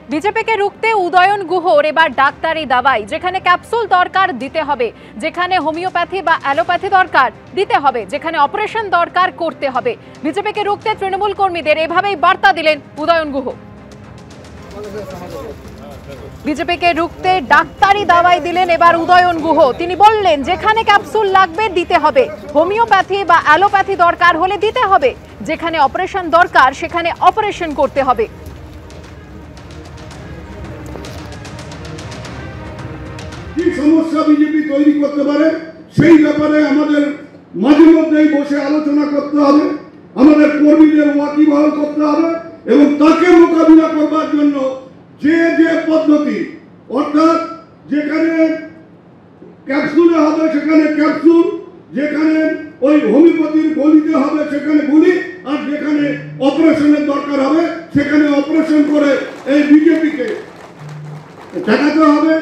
বিজেপিকে রুখতে উদয়ন গুহর এবার ডাক্তারি দাওয়াই, যেখানে ক্যাপসুল দরকার দিতে হবে, যেখানে হোমিওপ্যাথি বা অ্যালোপ্যাথি দরকার দিতে হবে, যেখানে অপারেশন দরকার করতে হবে। বিজেপিকে রুখতে তৃণমূল কর্মীদের এভাবেই বার্তা দিলেন উদয়ন গুহ। বিজেপিকে রুখতে ডাক্তারি দাওয়াই দিলেন এবার উদয়ন গুহ। তিনি বললেন, যেখানে ক্যাপসুল লাগবে দিতে হবে, হোমিওপ্যাথি বা অ্যালোপ্যাথি দরকার হলে দিতে হবে, যেখানে অপারেশন দরকার সেখানে অপারেশন করতে হবে। কি সমস্যা বিজেপি তৈরি করতে পারে সেই ব্যাপারে আমাদের মাঝে মধ্যেই বসে আলোচনা করতে হবে, আমাদের কর্মীদের ওয়াকিবহাল করতে হবে এবং তাকে মোকাবিলা করবার জন্য যে যে পদ্ধতি, অর্থাৎ যেখানে ক্যাপসুলে হবে সেখানে ক্যাপসুল, যেখানে ওই হোমিওপ্যাথির গলিতে হবে সেখানে গুলি, আর যেখানে অপারেশনের দরকার হবে সেখানে অপারেশন করে এই বিজেপিকে ঠেকাতে হবে।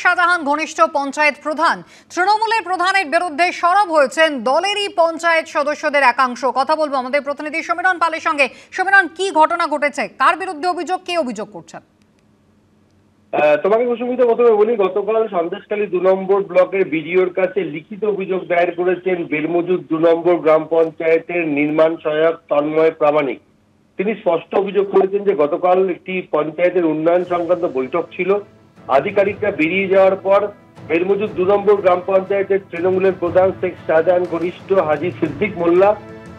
শাহজাহান ঘনিষ্ঠ পঞ্চায়েত প্রধান তৃণমূলের প্রধানের বিরুদ্ধে সরব হয়েছেন দলেরই পঞ্চায়েত সদস্যদের একাংশ। কথা বলবো আমাদের প্রতিনিধি সমীরণ পালের সঙ্গে। সমীরণ, কি ঘটনা ঘটেছে, কার বিরুদ্ধে অভিযোগ, কে অভিযোগ করছেন? তোমাকে কুসুমিতা প্রথমে বলি, গতকাল সন্দেশখালী 2 নম্বর ব্লকের বিডিওর কাছে লিখিত অভিযোগ দায়ের করেছেন বেলমজুদ 2 নম্বর গ্রাম পঞ্চায়েতের নির্মাণ সহায়ক তন্ময় প্রামাণিক। তিনি স্পষ্ট অভিযোগ করেছেন যে গতকাল একটি পঞ্চায়েতের উন্নয়ন সংক্রান্ত বৈঠক ছিল। আধিকারিকরা বেরিয়ে যাওয়ার পর বেলমজুদ 2 নম্বর গ্রাম পঞ্চায়েতের তৃণমূলের প্রধান শেখ শাহজাহান ঘনিষ্ঠ হাজী সিদ্দিক মোল্লা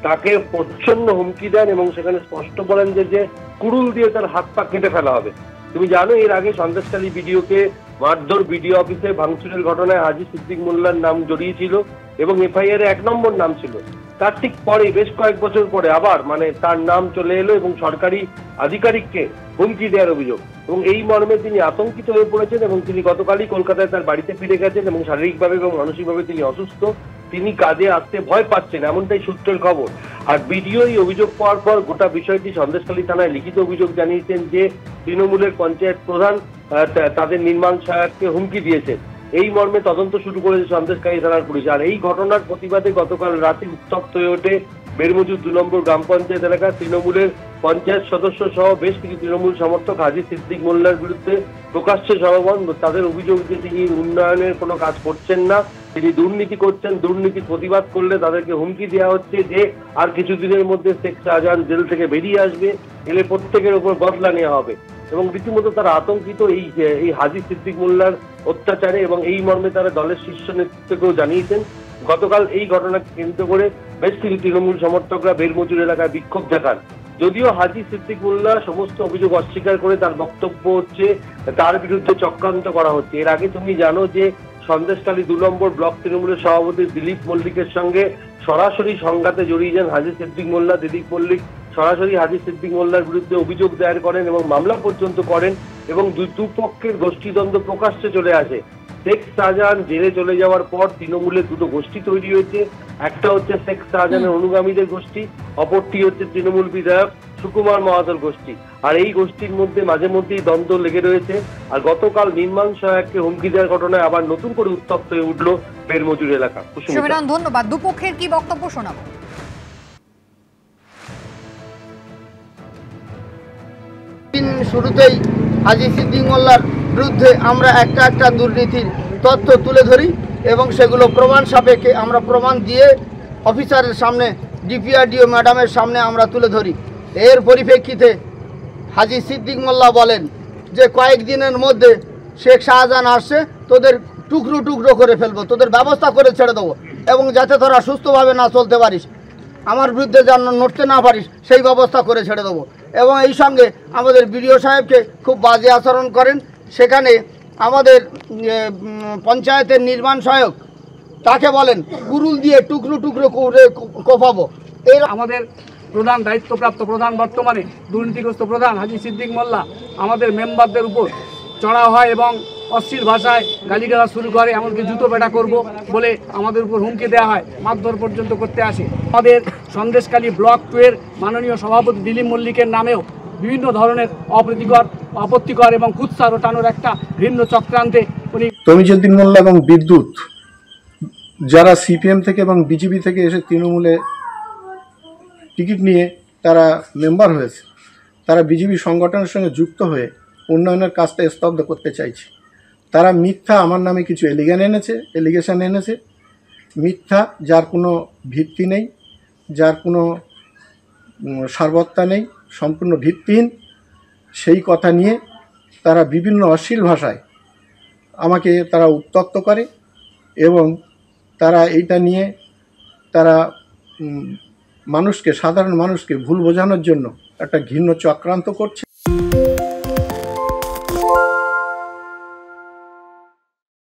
তাকে প্রচ্ছন্ন হুমকি দেন এবং সেখানে স্পষ্ট বলেন যে কুড়ুল দিয়ে তার হাত পা কেটে ফেলা হবে। তুমি জানো, এর আগে সন্দেশখালী বিডিওকে মারধর, বিডিও অফিসে ভাঙচুরের ঘটনায় হাজী সিদ্দিক মোল্লার নাম জড়িয়েছিল এবং এফআইআর 1 নম্বর নাম ছিল। তার ঠিক পরে, বেশ কয়েক বছর পরে আবার তার নাম চলে এলো এবং সরকারি আধিকারিককে হুমকি দেওয়ার অভিযোগ, এবং এই মর্মে তিনি আতঙ্কিত হয়ে পড়েছেন এবং তিনি গতকালই কলকাতায় তার বাড়িতে ফিরে গেছেন এবং শারীরিকভাবে এবং মানসিকভাবে তিনি অসুস্থ, তিনি কাজে আসতে ভয় পাচ্ছেন, এমনটাই সূত্রের খবর। আর বিডিও এই অভিযোগ পাওয়ার পর গোটা বিষয়টি সন্দেশখালী থানায় লিখিত অভিযোগ জানিয়েছেন যে তৃণমূলের পঞ্চায়েত প্রধান তাদের নির্মাণ সহায়ককে হুমকি দিয়েছেন। এই মর্মে তদন্ত শুরু করেছে সন্দেশখালী থানার পুলিশ। আর এই ঘটনার প্রতিবাদে গতকাল রাতে উত্তপ্ত হয়ে ওঠে বেলমজুদ 2 নম্বর গ্রাম পঞ্চায়েত এলাকার তৃণমূলের পঞ্চায়েত সদস্য সহ বেশ কিছু তৃণমূল সমর্থক হাজী সিদ্দিক মোল্লার বিরুদ্ধে প্রকাশ্যে সমাবেশ। তাদের অভিযোগ যে তিনি উন্নয়নের কোনো কাজ করছেন না, তিনি দুর্নীতি করছেন, দুর্নীতির প্রতিবাদ করলে তাদেরকে হুমকি দেওয়া হচ্ছে যে আর কিছুদিনের মধ্যে শেখ শাহজাহান জেল থেকে বেরিয়ে আসবে, এলে প্রত্যেকের উপর বদলা নেওয়া হবে। এবং রীতিমতো তারা আতঙ্কিত এই হাজী সিদ্দিক মোল্লার অত্যাচারে, এবং এই মর্মে তারা দলের শীর্ষ নেতৃত্বকেও জানিয়েছেন। গতকাল এই ঘটনাকে কেন্দ্র করে বেশ কিছু তৃণমূল সমর্থকরা বেলমজুর এলাকায় বিক্ষোভ দেখান। যদিও হাজী সিদ্দিক মোল্লা সমস্ত অভিযোগ অস্বীকার করে তার বক্তব্য হচ্ছে তার বিরুদ্ধে চক্রান্ত করা হচ্ছে। এর আগে তুমি জানো যে সন্দেশখালী 2 নম্বর ব্লক তৃণমূলের সভাপতি দিলীপ মল্লিকের সঙ্গে সরাসরি সংঘাতে জড়িয়ে যান হাজী সিদ্দিক মোল্লা। দিলীপ মল্লিক সরাসরি হাজী সিদ্দিক মোল্লার বিরুদ্ধে অভিযোগ দায়ের করেন এবং মামলা পর্যন্ত করেন, এবং দুপক্ষের গোষ্ঠীদ্বন্দ্ব প্রকাশ্যে চলে আসে। শেখ শাহজাহান জেলে চলে যাওয়ার পর তৃণমূলের 2টো গোষ্ঠী তৈরি হয়েছে। একটা হচ্ছে শেখ শাহজাহানের অনুগামীদের গোষ্ঠী, অপরটি হচ্ছে তৃণমূল বিধায়ক সুকুমার মাহাতোর গোষ্ঠী। আর এই গোষ্ঠীর মধ্যে মাঝে মধ্যেই দ্বন্দ্ব লেগে রয়েছে। আর গতকাল নির্মাণ সহায়ককে হুমকি দেওয়ার ঘটনায় আবার নতুন করে উত্তপ্ত হয়ে উঠল বেলমজুর এলাকা। ধন্যবাদ। দুপক্ষের কি বক্তব্য শোনাবো? শুরুতেই হাজী সিদ্দিক মোল্লার বিরুদ্ধে আমরা একটা দুর্নীতির তথ্য তুলে ধরি এবং সেগুলো প্রমাণ সাপেক্ষে আমরা প্রমাণ দিয়ে অফিসারের সামনে, ডিপিআরডিও ম্যাডামের সামনে আমরা তুলে ধরি। এর পরিপ্রেক্ষিতে হাজী সিদ্দিক মোল্লা বলেন যে কয়েকদিনের মধ্যে শেখ শাহজাহান আসছে, তোদের টুকরো টুকরো করে ফেলবো, তোদের ব্যবস্থা করে ছেড়ে দেবো, এবং যাতে তোরা সুস্থভাবে না চলতে পারিস, আমার বিরুদ্ধে যেন নড়তে না পারিস সেই ব্যবস্থা করে ছেড়ে দেবো। এবং এই সঙ্গে আমাদের বিডিও সাহেবকে খুব বাজে আচরণ করেন। সেখানে আমাদের পঞ্চায়েতের নির্মাণ সহায়ক তাকে বলেন কুড়ুল দিয়ে টুকরো টুকরো করে কোপাবো। এর আমাদের প্রধান দায়িত্বপ্রাপ্ত প্রধান, বর্তমানে দুর্নীতিগ্রস্ত প্রধান হাজী সিদ্দিক মোল্লা আমাদের মেম্বারদের উপর চড়াও হয় এবং অশ্লীল ভাষায় গালিগালাজ শুরু করে, এমনকি জুতো পেটা করব বলে আমাদের উপর হুমকি দেওয়া হয়, মারধর পর্যন্ত করতে আসে। আমাদের সন্দেশখালী ব্লক 2 এর মাননীয় সভাপতি দিলীপ মল্লিকের নামেও বিভিন্ন ধরনের আপত্তিকর এবং কুৎসা রটানোর একটা ভিন্ন চক্রান্তে উনি তমিজুদ্দিন মোল্লা এবং বিদ্যুৎ, যারা সিপিএম থেকে এবং বিজেপি থেকে এসে তৃণমূলে টিকিট নিয়ে তারা মেম্বার হয়েছে, তারা বিজেপি সংগঠনের সঙ্গে যুক্ত হয়ে উন্নয়নের কাজটা স্তব্ধ করতে চাইছে। তারা মিথ্যা আমার নামে কিছু এলিগেশন এনেছে মিথ্যা, যার কোনো ভিত্তি নেই, যার কোনো সারবত্তা নেই, সম্পূর্ণ ভিত্তিহীন। সেই কথা নিয়ে তারা বিভিন্ন অশ্লীল ভাষায় আমাকে তারা উত্ত্যক্ত করে এবং তারা এইটা নিয়ে তারা সাধারণ মানুষকে ভুল বোঝানোর জন্য একটা ঘৃণ্য চক্রান্ত করছে।